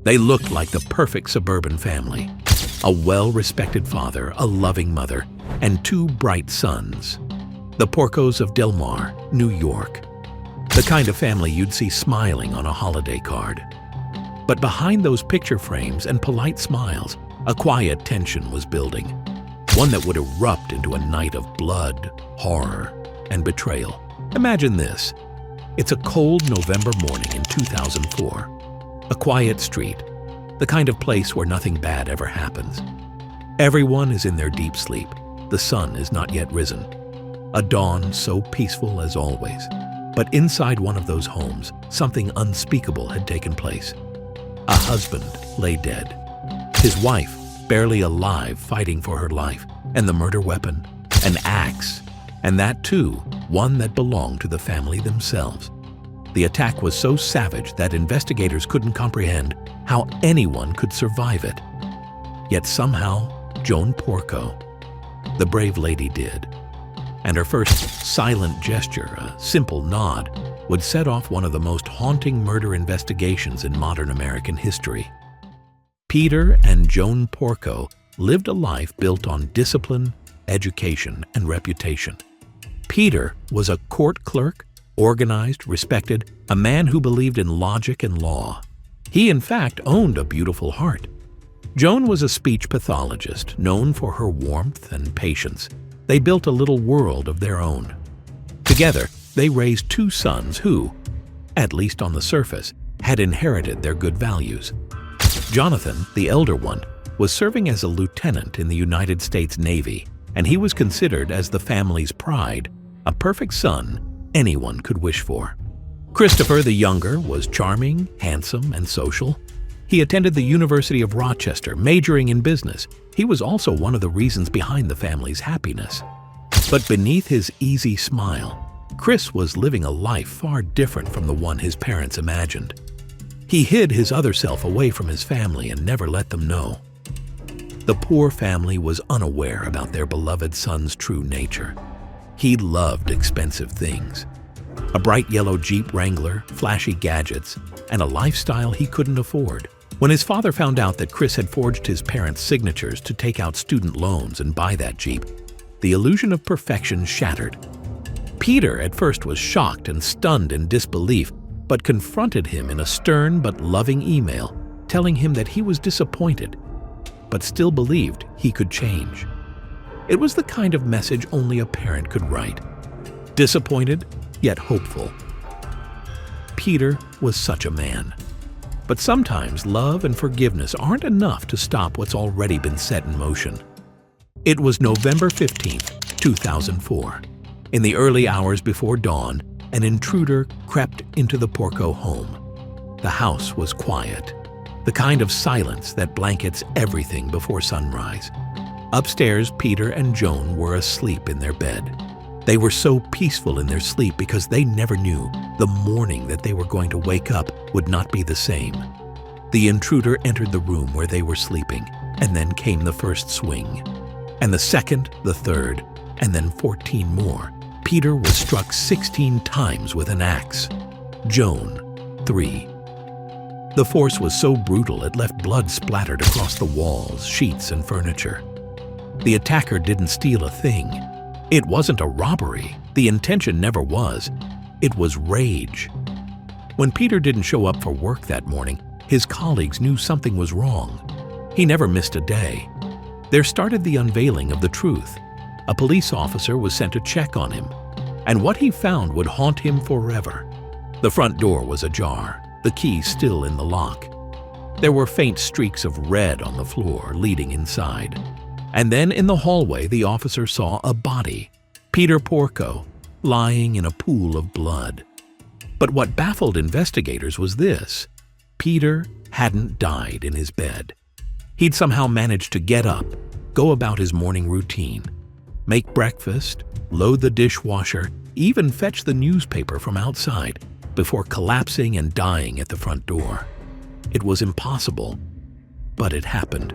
They looked like the perfect suburban family. A well-respected father, a loving mother, and two bright sons. The Porcos of Del Mar, New York. The kind of family you'd see smiling on a holiday card. But behind those picture frames and polite smiles, a quiet tension was building. One that would erupt into a night of blood, horror, and betrayal. Imagine this. It's a cold November morning in 2004. A quiet street, the kind of place where nothing bad ever happens. Everyone is in their deep sleep. The sun is not yet risen. A dawn so peaceful as always. But inside one of those homes, something unspeakable had taken place. A husband lay dead. His wife, barely alive, fighting for her life. And the murder weapon, an axe. And that too, one that belonged to the family themselves. The attack was so savage that investigators couldn't comprehend how anyone could survive it. Yet somehow, Joan Porco, the brave lady, did. And her first silent gesture, a simple nod, would set off one of the most haunting murder investigations in modern American history. Peter and Joan Porco lived a life built on discipline, education, and reputation. Peter was a court clerk, organized, respected, a man who believed in logic and law. He, in fact, owned a beautiful heart. Joan was a speech pathologist, known for her warmth and patience. They built a little world of their own. Together, they raised two sons who, at least on the surface, had inherited their good values. Jonathan, the elder one, was serving as a lieutenant in the United States Navy, and he was considered as the family's pride, a perfect son anyone could wish for. Christopher, the younger, was charming, handsome, and social. He attended the University of Rochester, majoring in business. He was also one of the reasons behind the family's happiness. But beneath his easy smile, Chris was living a life far different from the one his parents imagined. He hid his other self away from his family and never let them know. The poor family was unaware about their beloved son's true nature. He loved expensive things. A bright yellow Jeep Wrangler, flashy gadgets, and a lifestyle he couldn't afford. When his father found out that Chris had forged his parents' signatures to take out student loans and buy that Jeep, the illusion of perfection shattered. Peter at first was shocked and stunned in disbelief, but confronted him in a stern but loving email, telling him that he was disappointed, but still believed he could change. It was the kind of message only a parent could write. Disappointed, yet hopeful. Peter was such a man. But sometimes love and forgiveness aren't enough to stop what's already been set in motion. It was November 15th, 2004. In the early hours before dawn, an intruder crept into the Porco home. The house was quiet, the kind of silence that blankets everything before sunrise. Upstairs, Peter and Joan were asleep in their bed. They were so peaceful in their sleep because they never knew the morning that they were going to wake up would not be the same. The intruder entered the room where they were sleeping, and then came the first swing. And the second, the third, and then 14 more. Peter was struck 16 times with an axe. Joan, 3. The force was so brutal it left blood splattered across the walls, sheets, and furniture. The attacker didn't steal a thing. It wasn't a robbery. The intention never was. It was rage. When Peter didn't show up for work that morning, his colleagues knew something was wrong. He never missed a day. There started the unveiling of the truth. A police officer was sent to check on him, and what he found would haunt him forever. The front door was ajar, the key still in the lock. There were faint streaks of red on the floor leading inside. And then in the hallway, the officer saw a body, Peter Porco, lying in a pool of blood. But what baffled investigators was this: Peter hadn't died in his bed. He'd somehow managed to get up, go about his morning routine, make breakfast, load the dishwasher, even fetch the newspaper from outside before collapsing and dying at the front door. It was impossible, but it happened.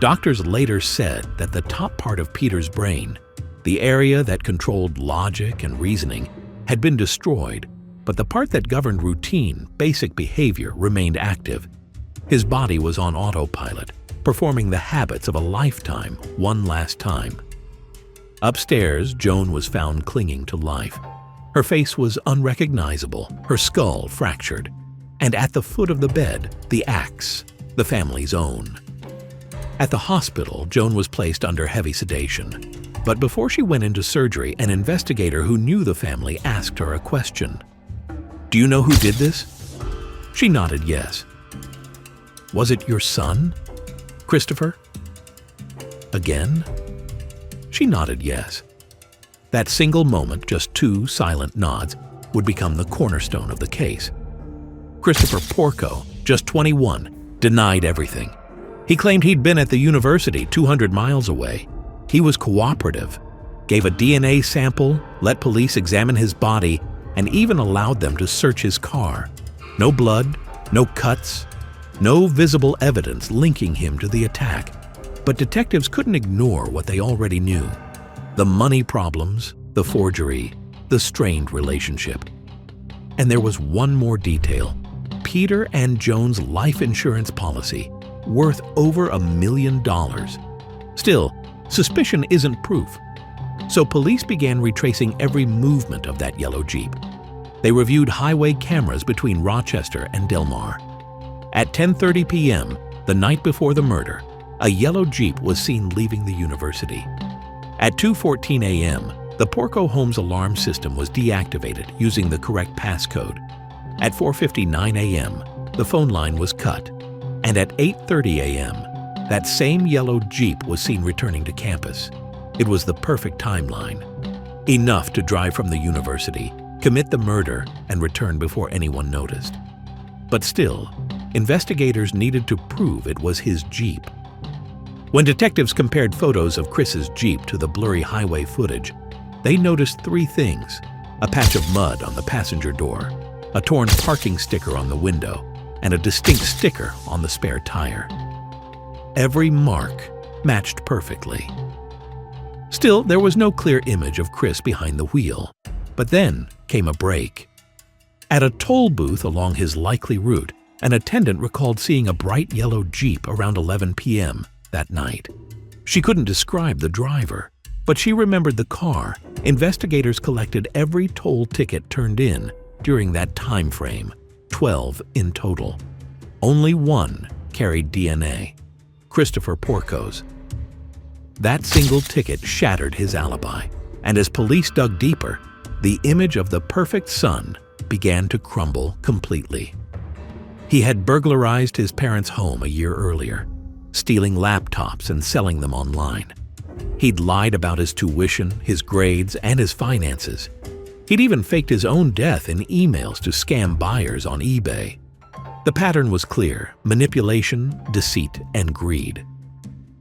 Doctors later said that the top part of Peter's brain, the area that controlled logic and reasoning, had been destroyed, but the part that governed routine, basic behavior remained active. His body was on autopilot, performing the habits of a lifetime one last time. Upstairs, Joan was found clinging to life. Her face was unrecognizable, her skull fractured, and at the foot of the bed, the axe, the family's own. At the hospital, Joan was placed under heavy sedation. But before she went into surgery, an investigator who knew the family asked her a question. "Do you know who did this?" She nodded yes. "Was it your son, Christopher?" Again? She nodded yes. That single moment, just two silent nods, would become the cornerstone of the case. Christopher Porco, just 21, denied everything. He claimed he'd been at the university 200 miles away. He was cooperative, gave a DNA sample, let police examine his body, and even allowed them to search his car. No blood, no cuts, no visible evidence linking him to the attack. But detectives couldn't ignore what they already knew: the money problems, the forgery, the strained relationship. And there was one more detail: Peter and Joan's life insurance policy, worth over $1 million. Still, suspicion isn't proof. So police began retracing every movement of that yellow Jeep. They reviewed highway cameras between Rochester and Del Mar. At 10:30 p.m., the night before the murder, a yellow Jeep was seen leaving the university. At 2:14 a.m., the Porco home's alarm system was deactivated using the correct passcode. At 4:59 a.m., the phone line was cut. And at 8:30 a.m., that same yellow Jeep was seen returning to campus. It was the perfect timeline. Enough to drive from the university, commit the murder, and return before anyone noticed. But still, investigators needed to prove it was his Jeep. When detectives compared photos of Chris's Jeep to the blurry highway footage, they noticed three things: a patch of mud on the passenger door, a torn parking sticker on the window, and a distinct sticker on the spare tire. Every mark matched perfectly. Still, there was no clear image of Chris behind the wheel. But then came a break. At a toll booth along his likely route, an attendant recalled seeing a bright yellow Jeep around 11 p.m. that night. She couldn't describe the driver, but she remembered the car. Investigators collected every toll ticket turned in during that time frame, 12 in total. Only one carried DNA: Christopher Porco's. That single ticket shattered his alibi, and as police dug deeper, the image of the perfect son began to crumble completely. He had burglarized his parents' home a year earlier, stealing laptops and selling them online. He'd lied about his tuition, his grades, and his finances. He'd even faked his own death in emails to scam buyers on eBay. The pattern was clear: manipulation, deceit, and greed.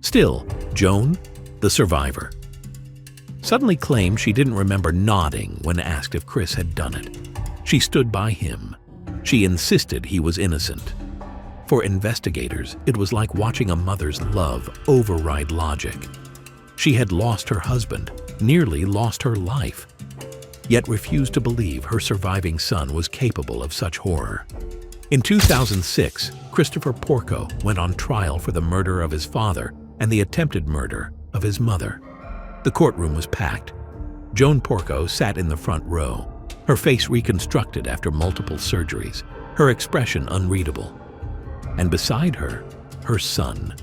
Still, Joan, the survivor, suddenly claimed she didn't remember nodding when asked if Chris had done it. She stood by him. She insisted he was innocent. For investigators, it was like watching a mother's love override logic. She had lost her husband, nearly lost her life, yet refused to believe her surviving son was capable of such horror. In 2006, Christopher Porco went on trial for the murder of his father and the attempted murder of his mother. The courtroom was packed. Joan Porco sat in the front row, her face reconstructed after multiple surgeries, her expression unreadable. And beside her, her son.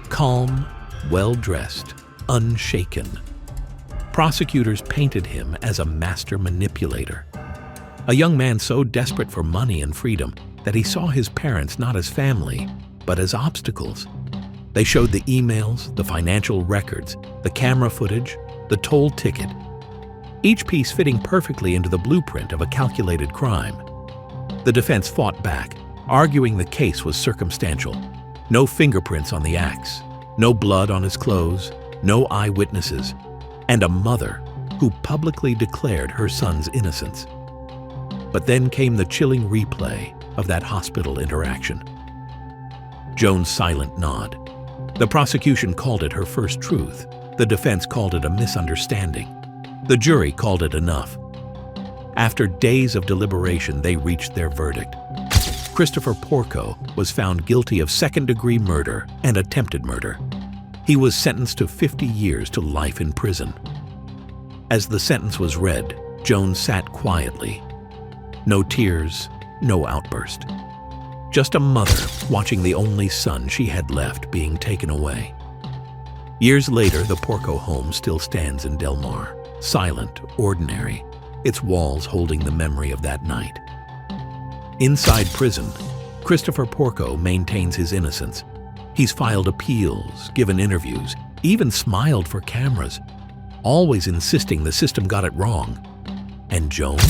Calm, well-dressed, unshaken. Prosecutors painted him as a master manipulator. A young man so desperate for money and freedom that he saw his parents not as family, but as obstacles. They showed the emails, the financial records, the camera footage, the toll ticket, each piece fitting perfectly into the blueprint of a calculated crime. The defense fought back, arguing the case was circumstantial. No fingerprints on the axe, no blood on his clothes, no eyewitnesses, and a mother who publicly declared her son's innocence. But then came the chilling replay of that hospital interaction. Joan's silent nod. The prosecution called it her first truth. The defense called it a misunderstanding. The jury called it enough. After days of deliberation, they reached their verdict. Christopher Porco was found guilty of second-degree murder and attempted murder. He was sentenced to 50 years to life in prison. As the sentence was read, Joan sat quietly. No tears, no outburst. Just a mother watching the only son she had left being taken away. Years later, the Porco home still stands in Del Mar, silent, ordinary, its walls holding the memory of that night. Inside prison, Christopher Porco maintains his innocence. He's filed appeals, given interviews, even smiled for cameras, always insisting the system got it wrong. And Joan?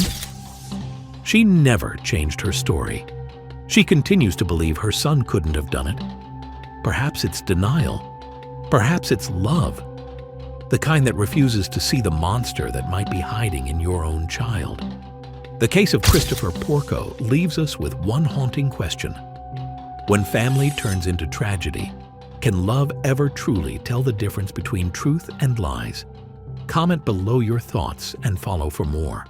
She never changed her story. She continues to believe her son couldn't have done it. Perhaps it's denial. Perhaps it's love. The kind that refuses to see the monster that might be hiding in your own child. The case of Christopher Porco leaves us with one haunting question. When family turns into tragedy, can love ever truly tell the difference between truth and lies? Comment below your thoughts and follow for more.